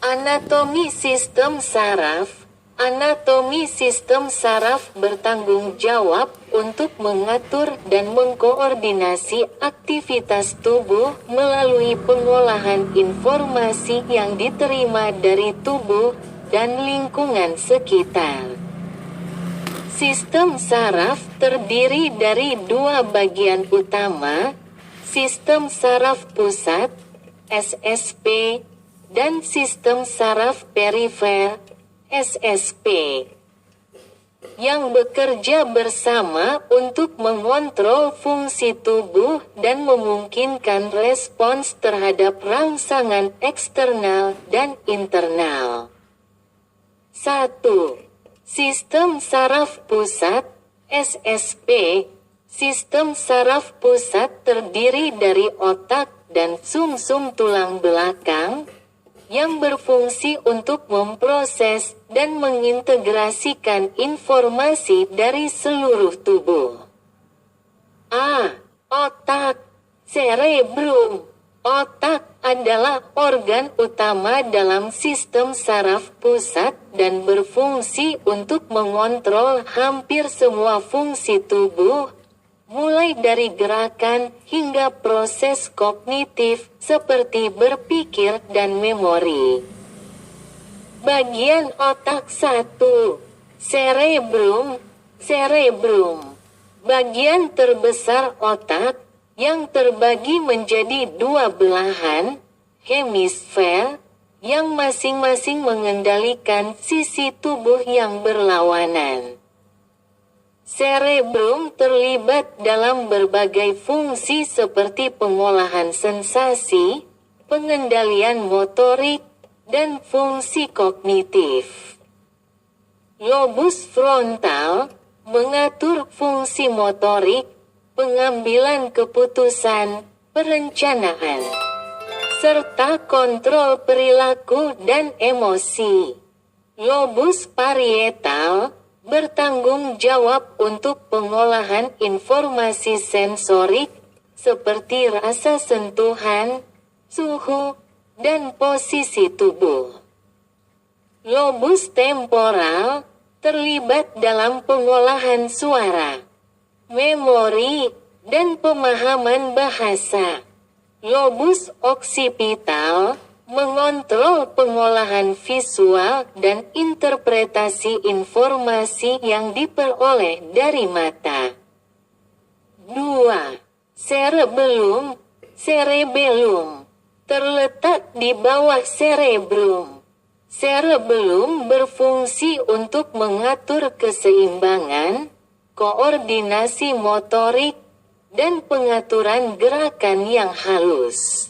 Anatomi sistem saraf. Anatomi sistem saraf bertanggung jawab untuk mengatur dan mengkoordinasi aktivitas tubuh melalui pengolahan informasi yang diterima dari tubuh dan lingkungan sekitar. Sistem saraf terdiri dari dua bagian utama, sistem saraf pusat, SSP, dan sistem saraf perifer, SSP, yang bekerja bersama untuk mengontrol fungsi tubuh dan memungkinkan respons terhadap rangsangan eksternal dan internal. 1. Sistem saraf pusat, SSP. Sistem saraf pusat terdiri dari otak dan sumsum tulang belakang, yang berfungsi untuk memproses dan mengintegrasikan informasi dari seluruh tubuh. A. Otak, cerebrum. Otak adalah organ utama dalam sistem saraf pusat dan berfungsi untuk mengontrol hampir semua fungsi tubuh, mulai dari gerakan hingga proses kognitif seperti berpikir dan memori. Bagian otak 1. Cerebrum. Cerebrum. Bagian terbesar otak yang terbagi menjadi dua belahan, hemisfer, yang masing-masing mengendalikan sisi tubuh yang berlawanan. Cerebrum terlibat dalam berbagai fungsi seperti pengolahan sensasi, pengendalian motorik, dan fungsi kognitif. Lobus frontal mengatur fungsi motorik, pengambilan keputusan, perencanaan, serta kontrol perilaku dan emosi. Lobus parietal bertanggung jawab untuk pengolahan informasi sensorik seperti rasa sentuhan, suhu, dan posisi tubuh. Lobus temporal terlibat dalam pengolahan suara, memori, dan pemahaman bahasa. Lobus occipital mengontrol pengolahan visual dan interpretasi informasi yang diperoleh dari mata. 2. Cerebellum. Cerebellum terletak di bawah cerebrum. Cerebellum berfungsi untuk mengatur keseimbangan, koordinasi motorik, dan pengaturan gerakan yang halus.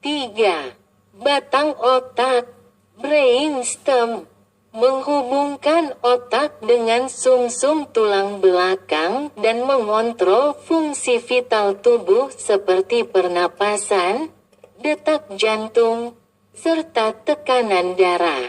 3. Batang otak, brainstem, menghubungkan otak dengan sumsum tulang belakang dan mengontrol fungsi vital tubuh seperti pernapasan, detak jantung, serta tekanan darah.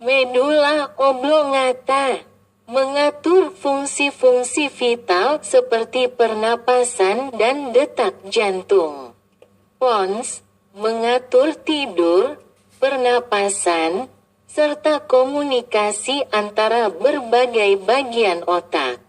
Medula oblongata mengatur fungsi-fungsi vital seperti pernapasan dan detak jantung. Pons mengatur tidur, pernapasan, serta komunikasi antara berbagai bagian otak.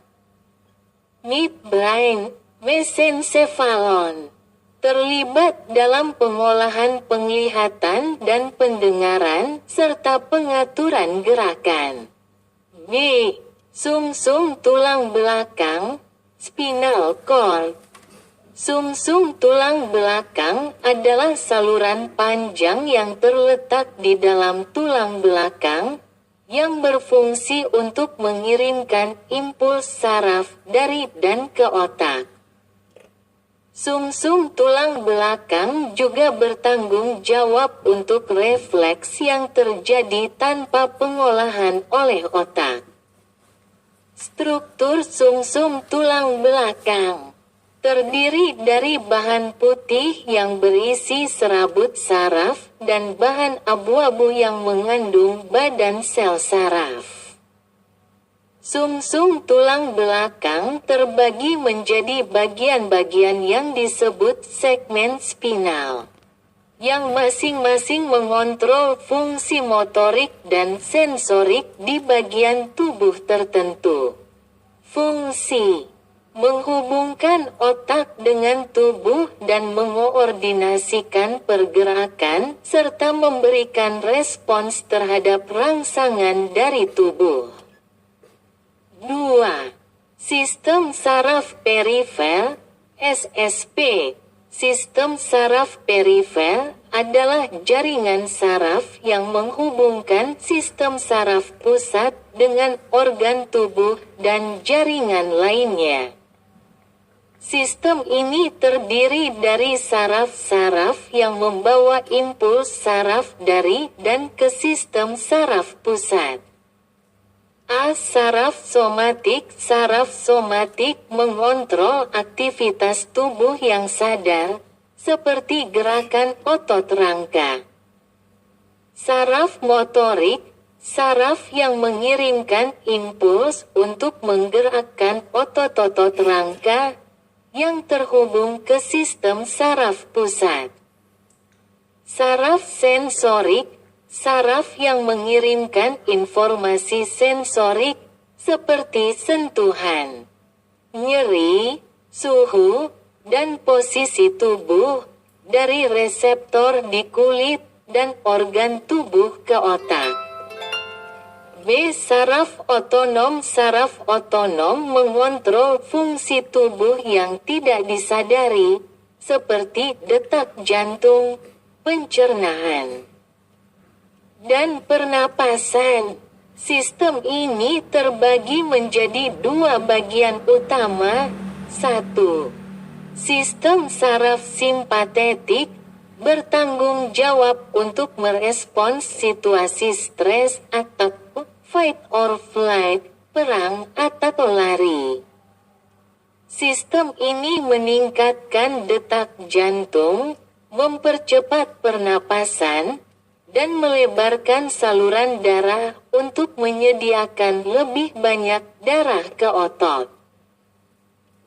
Midbrain mesencephalon terlibat dalam pengolahan penglihatan dan pendengaran serta pengaturan gerakan. B. Sumsum tulang belakang, spinal cord. Sumsum tulang belakang adalah saluran panjang yang terletak di dalam tulang belakang, yang berfungsi untuk mengirimkan impuls saraf dari dan ke otak. Sumsum tulang belakang juga bertanggung jawab untuk refleks yang terjadi tanpa pengolahan oleh otak. Struktur sumsum tulang belakang terdiri dari bahan putih yang berisi serabut saraf dan bahan abu-abu yang mengandung badan sel saraf. Sumsum tulang belakang terbagi menjadi bagian-bagian yang disebut segmen spinal. yang masing-masing mengontrol fungsi motorik dan sensorik di bagian tubuh tertentu. Fungsi menghubungkan otak dengan tubuh dan mengoordinasikan pergerakan serta memberikan respons terhadap rangsangan dari tubuh. 2. Sistem saraf perifer, SSP. Sistem saraf perifer adalah jaringan saraf yang menghubungkan sistem saraf pusat dengan organ tubuh dan jaringan lainnya. Sistem ini terdiri dari saraf-saraf yang membawa impuls saraf dari dan ke sistem saraf pusat. Saraf somatik. Saraf somatik mengontrol aktivitas tubuh yang sadar, seperti gerakan otot rangka. Saraf motorik. Saraf yang mengirimkan impuls untuk menggerakkan otot-otot rangka yang terhubung ke sistem saraf pusat. Saraf sensorik. Saraf yang mengirimkan informasi sensorik, seperti sentuhan, nyeri, suhu, dan posisi tubuh, dari reseptor di kulit dan organ tubuh ke otak. B. Saraf otonom. Saraf otonom mengontrol fungsi tubuh yang tidak disadari, seperti detak jantung, pencernaan, dan pernapasan. Sistem ini terbagi menjadi dua bagian utama. 1. Sistem saraf simpatetik, bertanggung jawab untuk merespons situasi stres atau fight or flight, perang atau lari. Sistem ini meningkatkan detak jantung, mempercepat pernapasan, dan melebarkan saluran darah untuk menyediakan lebih banyak darah ke otot.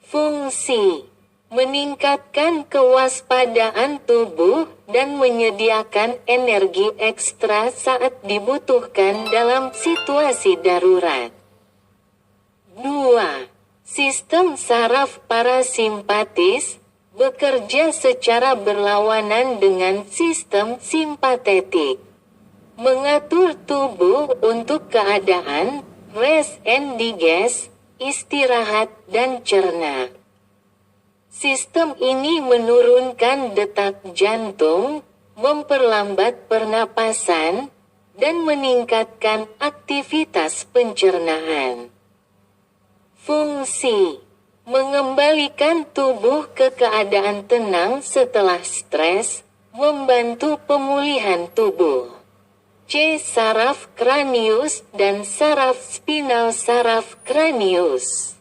Fungsi meningkatkan kewaspadaan tubuh dan menyediakan energi ekstra saat dibutuhkan dalam situasi darurat. 2. Sistem saraf parasimpatis bekerja secara berlawanan dengan sistem simpatetik. Mengatur tubuh untuk keadaan rest and digest, istirahat dan cerna. Sistem ini menurunkan detak jantung, memperlambat pernapasan, dan meningkatkan aktivitas pencernaan. Fungsi mengembalikan tubuh ke keadaan tenang setelah stres, membantu pemulihan tubuh. C. Saraf kranius dan saraf spinal. Saraf kranius.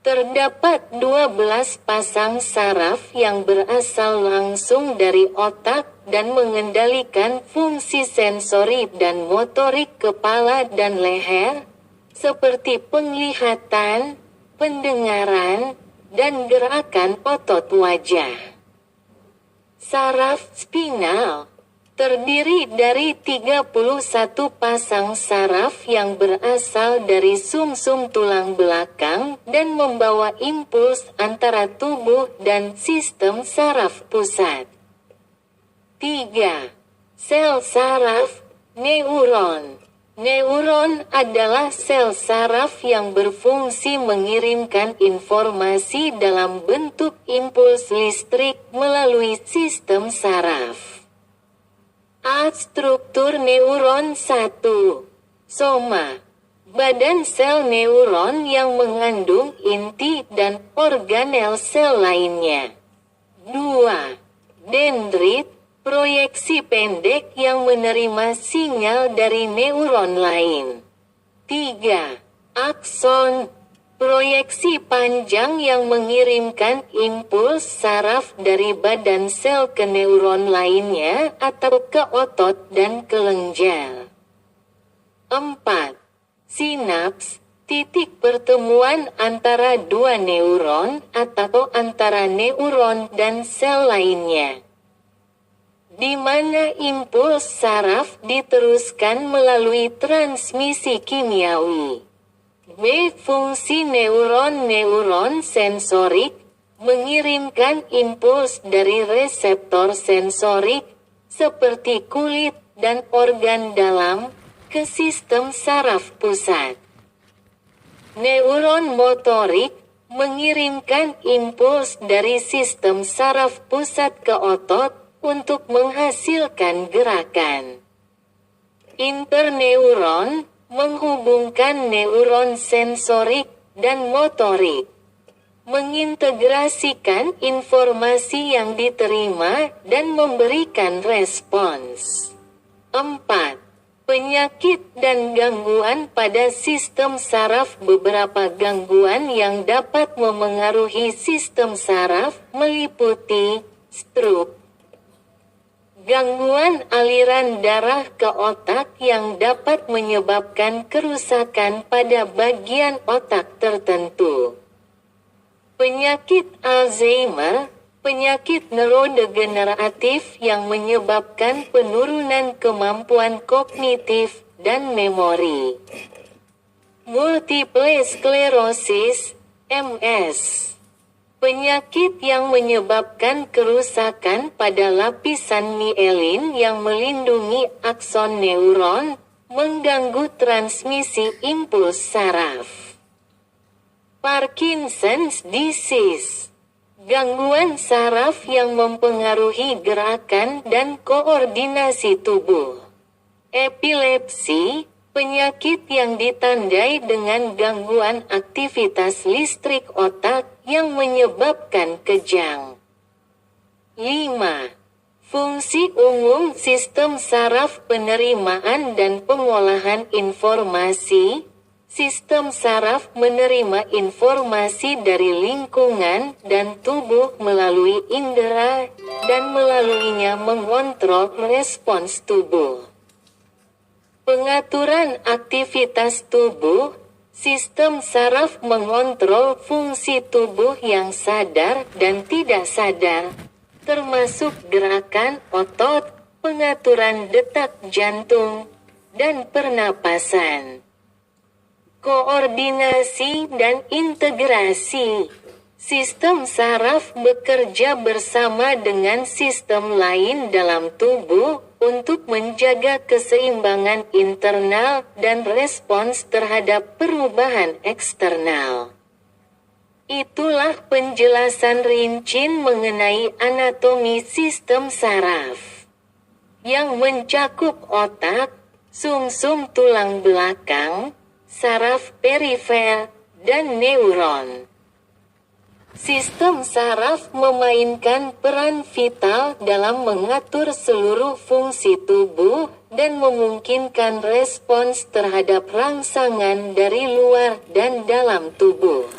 Terdapat 12 pasang saraf yang berasal langsung dari otak dan mengendalikan fungsi sensori dan motorik kepala dan leher, seperti penglihatan, pendengaran, dan gerakan otot wajah. Saraf spinal terdiri dari 31 pasang saraf yang berasal dari sumsum tulang belakang dan membawa impuls antara tubuh dan sistem saraf pusat. 3. Sel saraf, neuron. Neuron adalah sel saraf yang berfungsi mengirimkan informasi dalam bentuk impuls listrik melalui sistem saraf. A. Struktur neuron. 1. Soma. Badan sel neuron yang mengandung inti dan organel sel lainnya. 2. Dendrit. Proyeksi pendek yang menerima sinyal dari neuron lain. 3. Akson. Proyeksi panjang yang mengirimkan impuls saraf dari badan sel ke neuron lainnya atau ke otot dan kelenjar. 4. Sinaps. Titik pertemuan antara dua neuron atau antara neuron dan sel lainnya. di mana impuls saraf diteruskan melalui transmisi kimiawi. B. Fungsi neuron sensorik, mengirimkan impuls dari reseptor sensorik, seperti kulit dan organ dalam, ke sistem saraf pusat. Neuron motorik, mengirimkan impuls dari sistem saraf pusat ke otot, untuk menghasilkan gerakan. Interneuron, menghubungkan neuron sensorik dan motorik, mengintegrasikan informasi yang diterima dan memberikan respons. 4. Penyakit dan gangguan pada sistem saraf. Beberapa gangguan yang dapat memengaruhi sistem saraf meliputi stroke, gangguan aliran darah ke otak yang dapat menyebabkan kerusakan pada bagian otak tertentu. Penyakit Alzheimer, penyakit neurodegeneratif yang menyebabkan penurunan kemampuan kognitif dan memori. Multiple sclerosis, MS. Penyakit yang menyebabkan kerusakan pada lapisan mielin yang melindungi akson neuron, mengganggu transmisi impuls saraf. Parkinson's disease, gangguan saraf yang mempengaruhi gerakan dan koordinasi tubuh. Epilepsi, penyakit yang ditandai dengan gangguan aktivitas listrik otak yang menyebabkan kejang. 5. Fungsi umum sistem saraf. Penerimaan dan pengolahan informasi. Sistem saraf menerima informasi dari lingkungan dan tubuh melalui indera, dan melaluinya mengontrol respons tubuh. Pengaturan aktivitas tubuh. Sistem saraf mengontrol fungsi tubuh yang sadar dan tidak sadar, termasuk gerakan otot, pengaturan detak jantung, dan pernapasan. Koordinasi dan integrasi. Sistem saraf bekerja bersama dengan sistem lain dalam tubuh untuk menjaga keseimbangan internal dan respons terhadap perubahan eksternal. Itulah penjelasan rinci mengenai anatomi sistem saraf, yang mencakup otak, sumsum tulang belakang, saraf perifer, dan neuron. Sistem saraf memainkan peran vital dalam mengatur seluruh fungsi tubuh dan memungkinkan respons terhadap rangsangan dari luar dan dalam tubuh.